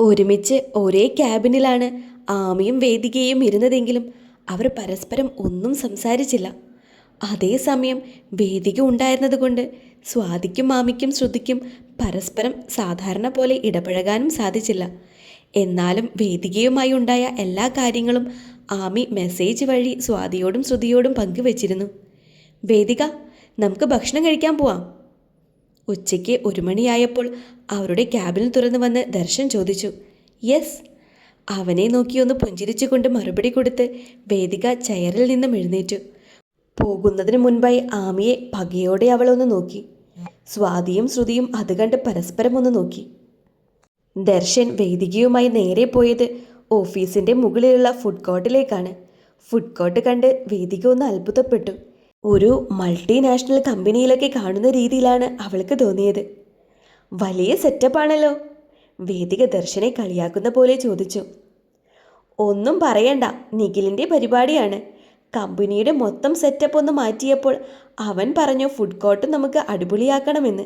ഒരുമിച്ച് ഒരേ ക്യാബിനിലാണ് ആമിയും വേദികയും ഇരുന്നതെങ്കിലും അവർ പരസ്പരം ഒന്നും സംസാരിച്ചില്ല. അതേസമയം വേദിക ഉണ്ടായിരുന്നതുകൊണ്ട് സ്വാതിക്കും ആമിക്കും ശ്രുതിക്കും പരസ്പരം സാധാരണ പോലെ ഇടപഴകാനും സാധിച്ചില്ല. എന്നാലും വേദികയുമായി ഉണ്ടായ എല്ലാ കാര്യങ്ങളും ആമി മെസ്സേജ് വഴി സ്വാതിയോടും ശ്രുതിയോടും പങ്കുവച്ചിരുന്നു. വേദിക, നമുക്ക് ഭക്ഷണം കഴിക്കാൻ പോവാം. ഉച്ചയ്ക്ക് 1 മണിയായപ്പോൾ അവരുടെ ക്യാബിൻ തുറന്നു വന്ന് ദർശൻ ചോദിച്ചു. യെസ്. അവനെ നോക്കിയൊന്ന് പുഞ്ചിരിച്ചുകൊണ്ട് മറുപടി കൊടുത്ത് വേദിക ചെയറിൽ നിന്നും എഴുന്നേറ്റു. പോകുന്നതിന് മുൻപായി ആമിയെ പകയോടെ അവളൊന്ന് നോക്കി. സ്വാതിയും ശ്രുതിയും അത് കണ്ട് പരസ്പരം ഒന്ന് നോക്കി. ദർശൻ വേദികയുമായി നേരെ പോയത് ഓഫീസിൻ്റെ മുകളിലുള്ള ഫുഡ് കോർട്ടിലേക്കാണ്. ഫുഡ് കോർട്ട് കണ്ട് വേദിക ഒന്ന് അത്ഭുതപ്പെട്ടു. ഒരു മൾട്ടിനാഷണൽ കമ്പനിയിലൊക്കെ കാണുന്ന രീതിയിലാണ് അവൾക്ക് തോന്നിയത്. വലിയ സെറ്റപ്പാണല്ലോ. വേദിക ദർശനെ കളിയാക്കുന്ന പോലെ ചോദിച്ചു. ഒന്നും പറയണ്ട, നിഖിലിൻ്റെ പരിപാടിയാണ്. കമ്പനിയുടെ മൊത്തം സെറ്റപ്പ് ഒന്ന് മാറ്റിയപ്പോൾ അവൻ പറഞ്ഞു ഫുഡ് കോർട്ട് നമുക്ക് അടിപൊളിയാക്കണമെന്ന്.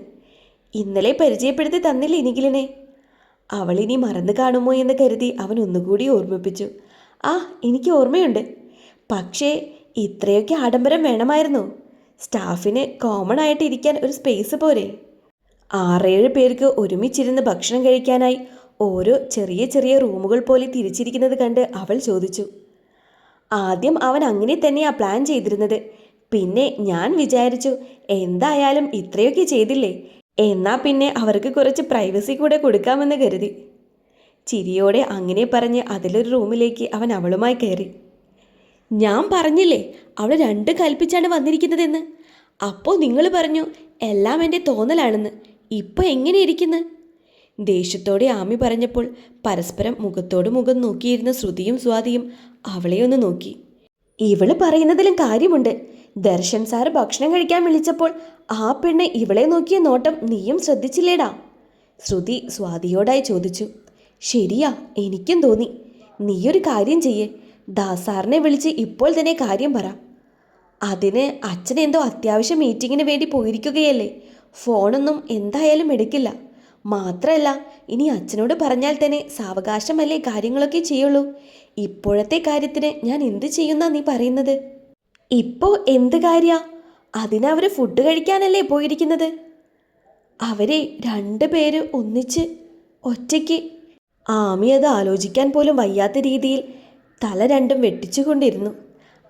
ഇന്നലെ പരിചയപ്പെടുത്തി തന്നില്ലേ നിഖിലിനെ? അവളിനി മറന്നു കാണുമോ എന്ന് കരുതി അവൻ ഒന്നുകൂടി ഓർമ്മിപ്പിച്ചു. ആ, എനിക്ക് ഓർമ്മയുണ്ട്. പക്ഷേ ഇത്രയൊക്കെ ആഡംബരം വേണമായിരുന്നോ? സ്റ്റാഫിന് കോമൺ ആയിട്ട് ഇരിക്കാൻ ഒരു സ്പേസ് പോരെ? 6-7 പേർക്ക് ഒരുമിച്ചിരുന്ന് ഭക്ഷണം കഴിക്കാനായി ഓരോ ചെറിയ ചെറിയ റൂമുകൾ പോലെ തിരിച്ചിരിക്കുന്നത് കണ്ട് അവൾ ചോദിച്ചു. ആദ്യം അവൻ അങ്ങനെ തന്നെയാ പ്ലാൻ ചെയ്തിരുന്നത്. പിന്നെ ഞാൻ വിചാരിച്ചു എന്തായാലും ഇത്രയൊക്കെ ചെയ്തില്ലേ, എന്നാ പിന്നെ അവർക്ക് കുറച്ച് പ്രൈവസി കൂടെ കൊടുക്കാമെന്ന് കരുതി. ചിരിയോടെ അങ്ങനെ പറഞ്ഞ് അതിലൊരു റൂമിലേക്ക് അവൻ അവളുമായി കയറി. ഞാൻ പറഞ്ഞില്ലേ അവൾ 2 കൽപ്പിച്ചാണ് വന്നിരിക്കുന്നതെന്ന്. അപ്പോൾ നിങ്ങൾ പറഞ്ഞു എല്ലാം എൻ്റെ തോന്നലാണെന്ന്. ഇപ്പോൾ എങ്ങനെ ഇരിക്കുന്നു? ദേഷ്യത്തോടെ ആമി പറഞ്ഞപ്പോൾ പരസ്പരം മുഖത്തോട് മുഖം നോക്കിയിരുന്ന ശ്രുതിയും സ്വാതിയും അവളെ ഒന്ന് നോക്കി. ഇവള് പറയുന്നതിലും കാര്യമുണ്ട്. ദർശൻ സാറ് ഭക്ഷണം കഴിക്കാൻ വിളിച്ചപ്പോൾ ആ പെണ്ണ് ഇവളെ നോക്കിയ നോട്ടം നീയും ശ്രദ്ധിച്ചില്ലേടാ? ശ്രുതി സ്വാതിയോടായി ചോദിച്ചു. ശരിയാ, എനിക്കും തോന്നി. നീയൊരു കാര്യം ചെയ്യേ, ദാസാറിനെ വിളിച്ച് ഇപ്പോൾ തന്നെ കാര്യം പറ. അതിന് അച്ഛൻ എന്തോ അത്യാവശ്യ മീറ്റിങ്ങിന് വേണ്ടി പോയിരിക്കുകയല്ലേ. ഫോണൊന്നും എന്തായാലും എടുക്കില്ല. മാത്രമല്ല ഇനി അച്ഛനോട് പറഞ്ഞാൽ തന്നെ സാവകാശമല്ലേ കാര്യങ്ങളൊക്കെ ചെയ്യുള്ളൂ. ഇപ്പോഴത്തെ കാര്യത്തിന് ഞാൻ എന്ത് ചെയ്യുന്നാ നീ പറയുന്നത്? ഇപ്പോൾ എന്ത് കാര്യ? അതിനവർ ഫുഡ് കഴിക്കാനല്ലേ പോയിരിക്കുന്നത്. അവരെ 2 പേര് ഒന്നിച്ച് ഒറ്റയ്ക്ക്. ആമി അത് ആലോചിക്കാൻ പോലും വയ്യാത്ത രീതിയിൽ തല രണ്ടും വെട്ടിച്ചുകൊണ്ടിരുന്നു.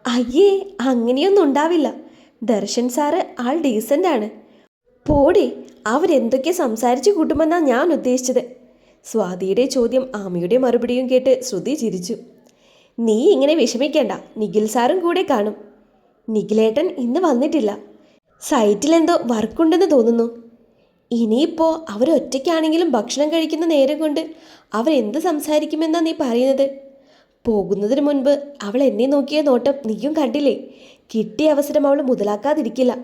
അയ്യേ, അങ്ങനെയൊന്നും ഉണ്ടാവില്ല. ദർശൻ സാറ് ആൾ ഡീസൻ്റാണ്. പോടെ, അവരെന്തൊക്കെ സംസാരിച്ചു കൂട്ടുമെന്നാണ് ഞാൻ ഉദ്ദേശിച്ചത്. സ്വാതിയുടെ ചോദ്യം ആമിയുടെ മറുപടിയും കേട്ട് ശ്രുതി ചിരിച്ചു. നീ ഇങ്ങനെ വിഷമിക്കേണ്ട, നിഖിൽ സാറും കൂടെ കാണും. നിഖിലേട്ടൻ ഇന്ന് വന്നിട്ടില്ല. സൈറ്റിലെന്തോ വർക്കുണ്ടെന്ന് തോന്നുന്നു. ഇനിയിപ്പോൾ അവരൊറ്റയ്ക്കാണെങ്കിലും ഭക്ഷണം കഴിക്കുന്ന നേരം കൊണ്ട് അവരെന്ത് സംസാരിക്കുമെന്നാണ് നീ പറയുന്നത്? പോകുന്നതിന് മുൻപ് അവൾ എന്നെ നോക്കിയ നോട്ടം നീയും കണ്ടില്ലേ? കിട്ടിയ അവസരം അവൾ മുതലാക്കാതിരിക്കില്ല.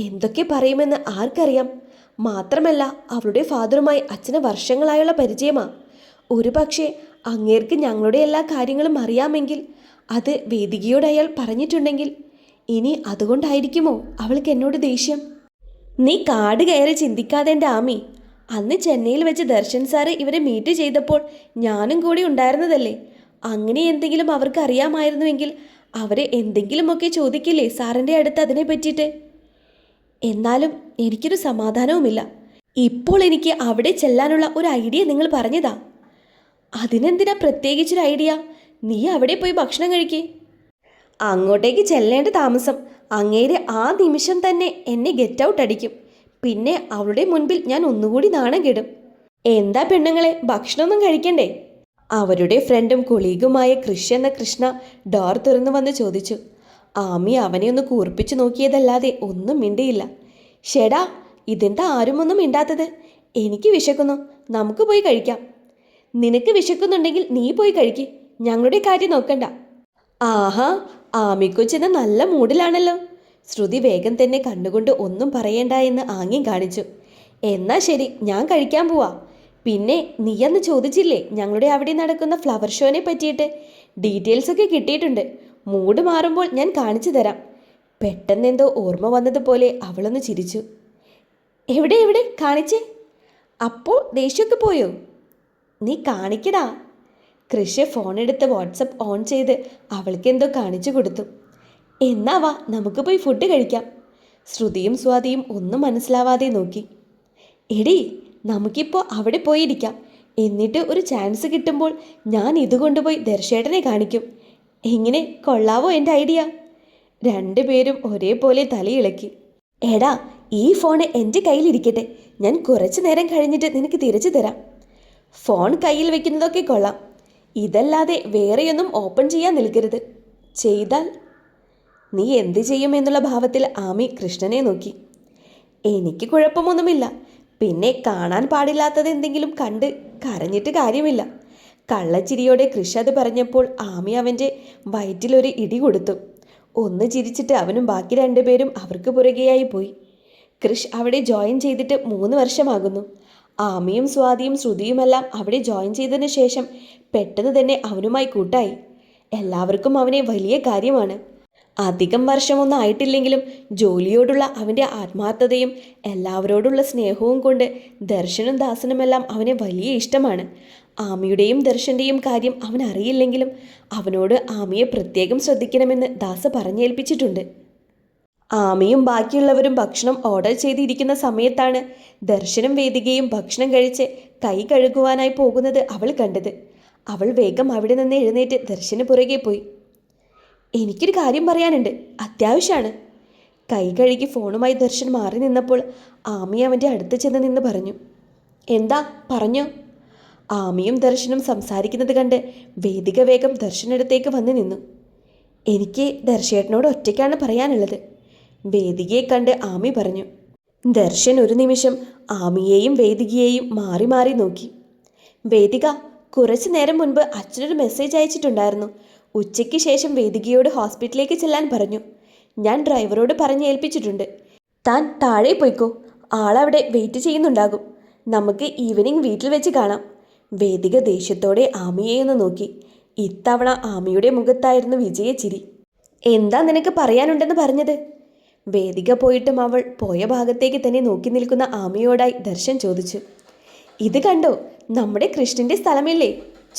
എന്തൊക്കെ പറയുമെന്ന് ആർക്കറിയാം? മാത്രമല്ല അവളുടെ ഫാദറുമായി അച്ഛന് വർഷങ്ങളായുള്ള പരിചയമാ. ഒരു പക്ഷേ അങ്ങേർക്ക് ഞങ്ങളുടെ എല്ലാ കാര്യങ്ങളും അറിയാമെങ്കിൽ, അത് വേദികയോട് അയാൾ പറഞ്ഞിട്ടുണ്ടെങ്കിൽ, ഇനി അതുകൊണ്ടായിരിക്കുമോ അവൾക്ക് എന്നോട് ദേഷ്യം? നീ കാട് കയറി ചിന്തിക്കാതെ എൻ്റെ ആമി. അന്ന് ചെന്നൈയിൽ വെച്ച് ദർശൻ സാറ് ഇവരെ മീറ്റ് ചെയ്തപ്പോൾ ഞാനും കൂടി ഉണ്ടായിരുന്നതല്ലേ. അങ്ങനെ എന്തെങ്കിലും അവർക്ക് അറിയാമായിരുന്നുവെങ്കിൽ അവരെ എന്തെങ്കിലുമൊക്കെ ചോദിക്കില്ലേ സാറിൻ്റെ അടുത്ത് അതിനെ പറ്റിയിട്ട്? എന്നാലും എനിക്കൊരു സമാധാനവുമില്ല. ഇപ്പോൾ എനിക്ക് അവിടെ ചെല്ലാനുള്ള ഒരു ഐഡിയ നിങ്ങൾ പറഞ്ഞതാ. അതിനെന്തിനാ പ്രത്യേകിച്ചൊരു ഐഡിയ? നീ അവിടെ പോയി ഭക്ഷണം കഴിക്കേ. അങ്ങോട്ടേക്ക് ചെല്ലേണ്ട താമസം അങ്ങേര് ആ നിമിഷം തന്നെ എന്നെ ഗെറ്റ് ഔട്ട് അടിക്കും. പിന്നെ അവളുടെ മുൻപിൽ ഞാൻ ഒന്നുകൂടി നാണം കെടും. എന്താ പെണ്ണുങ്ങളെ, ഭക്ഷണമൊന്നും കഴിക്കണ്ടേ? അവരുടെ ഫ്രണ്ടും കൊളീഗുമായ കൃഷ് എന്ന കൃഷ്ണ ഡോർ തുറന്നു വന്ന് ചോദിച്ചു. ആമി അവനെ ഒന്ന് കൂർപ്പിച്ചു നോക്കിയതല്ലാതെ ഒന്നും മിണ്ടിയില്ല. ഷെടാ, ഇതെന്താ ആരുമൊന്നും മിണ്ടാത്തത്? എനിക്ക് വിശക്കുന്നു, നമുക്ക് പോയി കഴിക്കാം. നിനക്ക് വിശക്കുന്നുണ്ടെങ്കിൽ നീ പോയി കഴിക്ക്, ഞങ്ങളുടെ കാര്യം നോക്കണ്ട. ആഹാ, ആമിക്കൊച്ചെന്ന് നല്ല മൂഡിലാണല്ലോ. ശ്രുതി വേഗം തന്നെ കണ്ണുകൊണ്ട് ഒന്നും പറയണ്ട എന്ന് ആംഗ്യം കാണിച്ചു. എന്നാ ശരി, ഞാൻ കഴിക്കാൻ പോവാ. പിന്നെ നീയന്ന് ചോദിച്ചില്ലേ ഞങ്ങളുടെ അവിടെ നടക്കുന്ന ഫ്ലവർ ഷോനെ പറ്റിയിട്ട്? ഡീറ്റെയിൽസൊക്കെ കിട്ടിയിട്ടുണ്ട്. മൂഡ് മാറുമ്പോൾ ഞാൻ കാണിച്ചു തരാം. പെട്ടെന്നെന്തോ ഓർമ്മ വന്നതുപോലെ അവളൊന്ന് ചിരിച്ചു. എവിടെ എവിടെ കാണിച്ചേ? അപ്പോൾ ദേഷ്യമൊക്കെ പോയോ? നീ കാണിക്കടാ. കൃഷി ഫോണെടുത്ത് വാട്സപ്പ് ഓൺ ചെയ്ത് അവൾക്ക് എന്തോ കാണിച്ചു കൊടുത്തു. എന്നാ വാ നമുക്ക് പോയി ഫുഡ് കഴിക്കാം. ശ്രുതിയും സ്വാതിയും ഒന്നും മനസ്സിലാവാതെ നോക്കി. എടി, നമുക്കിപ്പോൾ അവിടെ പോയിരിക്കാം. എന്നിട്ട് ഒരു ചാൻസ് കിട്ടുമ്പോൾ ഞാൻ ഇത് കൊണ്ടുപോയി ദർശേട്ടനെ കാണിക്കും. എങ്ങനെ, കൊള്ളാവോ എൻ്റെ ഐഡിയ? രണ്ടുപേരും ഒരേപോലെ തലയിളക്കി. എടാ, ഈ ഫോൺ എൻ്റെ കയ്യിലിരിക്കട്ടെ. ഞാൻ കുറച്ചു നേരം കഴിഞ്ഞിട്ട് നിനക്ക് തിരിച്ചു തരാം. ഫോൺ കയ്യിൽ വെക്കുന്നതൊക്കെ കൊള്ളാം. ഇതല്ലാതെ വേറെയൊന്നും ഓപ്പൺ ചെയ്യാൻ നിൽക്കരുത്. ചെയ്താൽ നീ എന്ത് ചെയ്യുമെന്നുള്ള ഭാവത്തിൽ ആമി കൃഷ്ണനെ നോക്കി. എനിക്ക് കുഴപ്പമൊന്നുമില്ല. പിന്നെ കാണാൻ പാടില്ലാത്തത് എന്തെങ്കിലും കണ്ട് കരഞ്ഞിട്ട് കാര്യമില്ല. കള്ളച്ചിരിയോടെ കൃഷ് അത് പറഞ്ഞപ്പോൾ ആമി അവൻ്റെ വയറ്റിലൊരു ഇടി കൊടുത്തു. ഒന്ന് ചിരിച്ചിട്ട് അവനും ബാക്കി രണ്ടുപേരും അവർക്ക് പുറകെയായി പോയി. കൃഷ് അവിടെ ജോയിൻ ചെയ്തിട്ട് 3 വർഷമാകുന്നു. ആമിയും സ്വാതിയും ശ്രുതിയുമെല്ലാം അവിടെ ജോയിൻ ചെയ്തതിന് ശേഷം പെട്ടെന്ന് തന്നെ അവനുമായി കൂട്ടായി. എല്ലാവർക്കും അവനെ വലിയ കാര്യമാണ്. അധികം വർഷമൊന്നും ആയിട്ടില്ലെങ്കിലും ജോലിയോടുള്ള അവൻ്റെ ആത്മാർത്ഥതയും എല്ലാവരോടുള്ള സ്നേഹവും കൊണ്ട് ദർശനും ദാസനുമെല്ലാം അവനെ വലിയ ഇഷ്ടമാണ്. ആമിയുടെയും ദർശൻ്റെയും കാര്യം അവൻ അറിയില്ലെങ്കിലും അവനോട് ആമിയെ പ്രത്യേകം ശ്രദ്ധിക്കണമെന്ന് ദാസ പറഞ്ഞേൽപ്പിച്ചിട്ടുണ്ട്. ആമിയും ബാക്കിയുള്ളവരും ഭക്ഷണം ഓർഡർ ചെയ്തിരിക്കുന്ന സമയത്താണ് ദർശനും വേദികയും ഭക്ഷണം കഴിച്ച് കൈ കഴുകുവാനായി പോകുന്നത് അവൾ കണ്ടത്. അവൾ വേഗം അവിടെ നിന്ന് എഴുന്നേറ്റ് ദർശന് പുറകെ പോയി. എനിക്കൊരു കാര്യം പറയാനുണ്ട്, അത്യാവശ്യമാണ്. കൈ കഴുകി ഫോണുമായി ദർശൻ മാറി നിന്നപ്പോൾ ആമി അവൻ്റെ അടുത്ത് ചെന്ന് നിന്ന് പറഞ്ഞു. എന്താ, പറഞ്ഞോ. ആമിയും ദർശനും സംസാരിക്കുന്നത് കണ്ട് വേദിക വേഗം ദർശനടുത്തേക്ക് വന്ന് നിന്നു. എനിക്ക് ദർശേട്ടനോട് ഒറ്റയ്ക്കാണ് പറയാനുള്ളത്, വേദികയെ കണ്ട് ആമി പറഞ്ഞു. ദർശൻ ഒരു നിമിഷം ആമിയെയും വേദികയെയും മാറി മാറി നോക്കി. വേദിക, കുറച്ചു നേരം മുൻപ് അച്ഛനൊരു മെസ്സേജ് അയച്ചിട്ടുണ്ടായിരുന്നു. ഉച്ചയ്ക്ക് ശേഷം വേദികയോട് ഹോസ്പിറ്റലിലേക്ക് ചെല്ലാൻ പറഞ്ഞു. ഞാൻ ഡ്രൈവറോട് പറഞ്ഞ് ഏൽപ്പിച്ചിട്ടുണ്ട്. താൻ താഴെ പോയിക്കോ, ആളവിടെ വെയിറ്റ് ചെയ്യുന്നുണ്ടാകും. നമുക്ക് ഈവനിങ് വീട്ടിൽ വെച്ച് കാണാം. വേദിക ദേഷ്യത്തോടെ ആമിയെയൊന്ന് നോക്കി. ഇത്തവണ ആമിയുടെ മുഖത്തായിരുന്നു വിജയച്ചിരി. എന്താ നിനക്ക് പറയാനുണ്ടെന്ന് പറഞ്ഞത്? വേദിക പോയിട്ടും അവൾ പോയ ഭാഗത്തേക്ക് തന്നെ നോക്കി നിൽക്കുന്ന ആമിയോടായി ദർശൻ ചോദിച്ചു. ഇത് കണ്ടോ, നമ്മുടെ കൃഷ്ണൻ്റെ സ്ഥലമില്ലേ,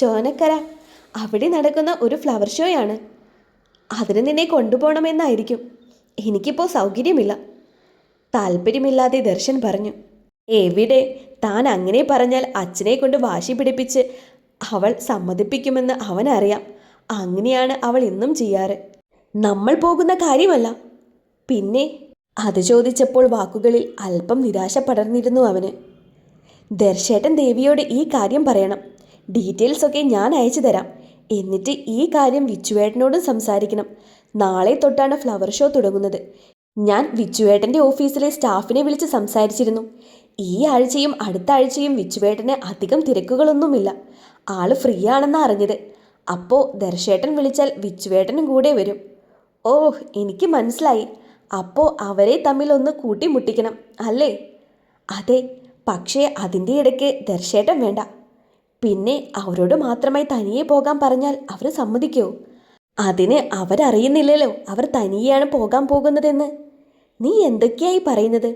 ചോനക്കര. അവിടെ നടക്കുന്ന ഒരു ഫ്ലവർ ഷോയാണ്. അതിന് നിന്നെ കൊണ്ടുപോകണമെന്നായിരിക്കും. എനിക്കിപ്പോൾ സൗകര്യമില്ല. താല്പര്യമില്ലാതെ ദർശൻ പറഞ്ഞു. എവിടെ, താൻ അങ്ങനെ പറഞ്ഞാൽ അച്ഛനെ കൊണ്ട് വാശി പിടിപ്പിച്ച് അവൾ സമ്മതിപ്പിക്കുമെന്ന് അവനറിയാം. അങ്ങനെയാണ് അവൾ ഇന്നും ചെയ്യാറ്. നമ്മൾ പോകുന്ന കാര്യമല്ല. പിന്നെ? അത് ചോദിച്ചപ്പോൾ വാക്കുകളിൽ അല്പം നിരാശ പടർന്നിരുന്നു അവന്. ദർശേട്ടൻ ദേവിയോട് ഈ കാര്യം പറയണം. ഡീറ്റെയിൽസ് ഒക്കെ ഞാൻ അയച്ചു തരാം. എന്നിട്ട് ഈ കാര്യം വിച്ചുവേട്ടനോടും സംസാരിക്കണം. നാളെ തൊട്ടാണ് ഫ്ലവർ ഷോ തുടങ്ങുന്നത്. ഞാൻ വിച്ചുവേട്ടൻ്റെ ഓഫീസിലെ സ്റ്റാഫിനെ വിളിച്ച് സംസാരിച്ചിരുന്നു. ഈ ആഴ്ചയും അടുത്ത ആഴ്ചയും വിച്ചുവേട്ടന് അധികം തിരക്കുകളൊന്നുമില്ല. ആള് ഫ്രീ ആണെന്നാണ് അറിഞ്ഞത്. അപ്പോൾ ദർശേട്ടൻ വിളിച്ചാൽ വിച്ചുവേട്ടനും കൂടെ വരും. ഓ, എനിക്ക് മനസ്സിലായി. അപ്പോൾ അവരെ തമ്മിലൊന്ന് കൂട്ടിമുട്ടിക്കണം അല്ലേ? അതെ, പക്ഷേ അതിൻ്റെ ഇടയ്ക്ക് ദർശേട്ടൻ വേണ്ട. പിന്നെ അവരോട് മാത്രമായി തനിയെ പോകാൻ പറഞ്ഞാൽ അവർ സമ്മതിക്കുമോ? അതിന് അവരറിയുന്നില്ലല്ലോ അവർ തനിയെയാണ് പോകാൻ പോകുന്നതെന്ന്. നീ എന്തൊക്കെയായി പറയുന്നത്?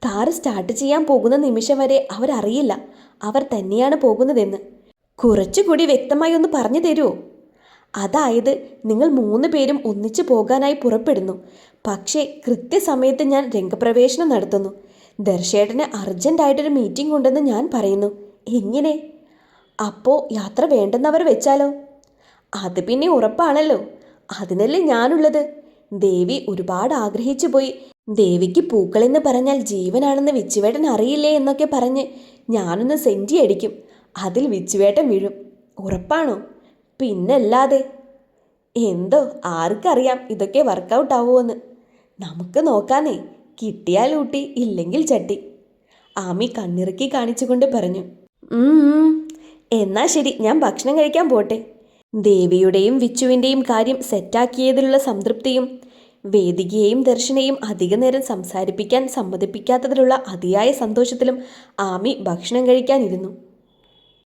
കാർ സ്റ്റാർട്ട് ചെയ്യാൻ പോകുന്ന നിമിഷം വരെ അവരറിയില്ല അവർ തന്നെയാണ് പോകുന്നതെന്ന്. കുറച്ചുകൂടി വ്യക്തമായി ഒന്ന് പറഞ്ഞു തരുമോ? അതായത് നിങ്ങൾ 3 പേരും ഒന്നിച്ചു പോകാനായി പുറപ്പെടുന്നു. പക്ഷേ കൃത്യസമയത്ത് ഞാൻ രംഗപ്രവേശനം നടത്തുന്നു. ദർശേട്ടന് അർജൻറ്റായിട്ടൊരു മീറ്റിംഗ് ഉണ്ടെന്ന് ഞാൻ പറയുന്നു. എങ്ങനെ? അപ്പോൾ യാത്ര വേണ്ടെന്നവർ വെച്ചാലോ? അത് പിന്നെ ഉറപ്പാണല്ലോ. അതിനല്ലേ ഞാനുള്ളത്. ദേവി ഒരുപാട് ആഗ്രഹിച്ചു പോയി. ദേവിക്ക് പൂക്കളെന്ന് പറഞ്ഞാൽ ജീവനാണെന്ന് വിച്ചുവേട്ടൻ അറിയില്ലേ എന്നൊക്കെ പറഞ്ഞ് ഞാനൊന്ന് സെൻറ്റി അടിക്കും. അതിൽ വിച്ചുവേട്ടൻ വീഴും. ഉറപ്പാണോ? പിന്നല്ലാതെ. എന്തോ, ആർക്കറിയാം ഇതൊക്കെ വർക്കൗട്ട് ആവുമെന്ന്. നമുക്ക് നോക്കാന്നേ. കിട്ടിയാൽ ഊട്ടി, ഇല്ലെങ്കിൽ ചട്ടി. ആമി കണ്ണിറുക്കി കാണിച്ചുകൊണ്ട് പറഞ്ഞു. എന്നാ ശരി, ഞാൻ ഭക്ഷണം കഴിക്കാൻ പോട്ടെ. ദേവിയുടെയും വിച്ചുവിൻ്റെയും കാര്യം സെറ്റാക്കിയതിലുള്ള സംതൃപ്തിയും വേദികയെയും ദർശനയും അധിക നേരം സംസാരിപ്പിക്കാൻ സമ്മതിപ്പിക്കാത്തതിലുള്ള അതിയായ സന്തോഷത്തിലും ആമി ഭക്ഷണം കഴിക്കാനിരുന്നു.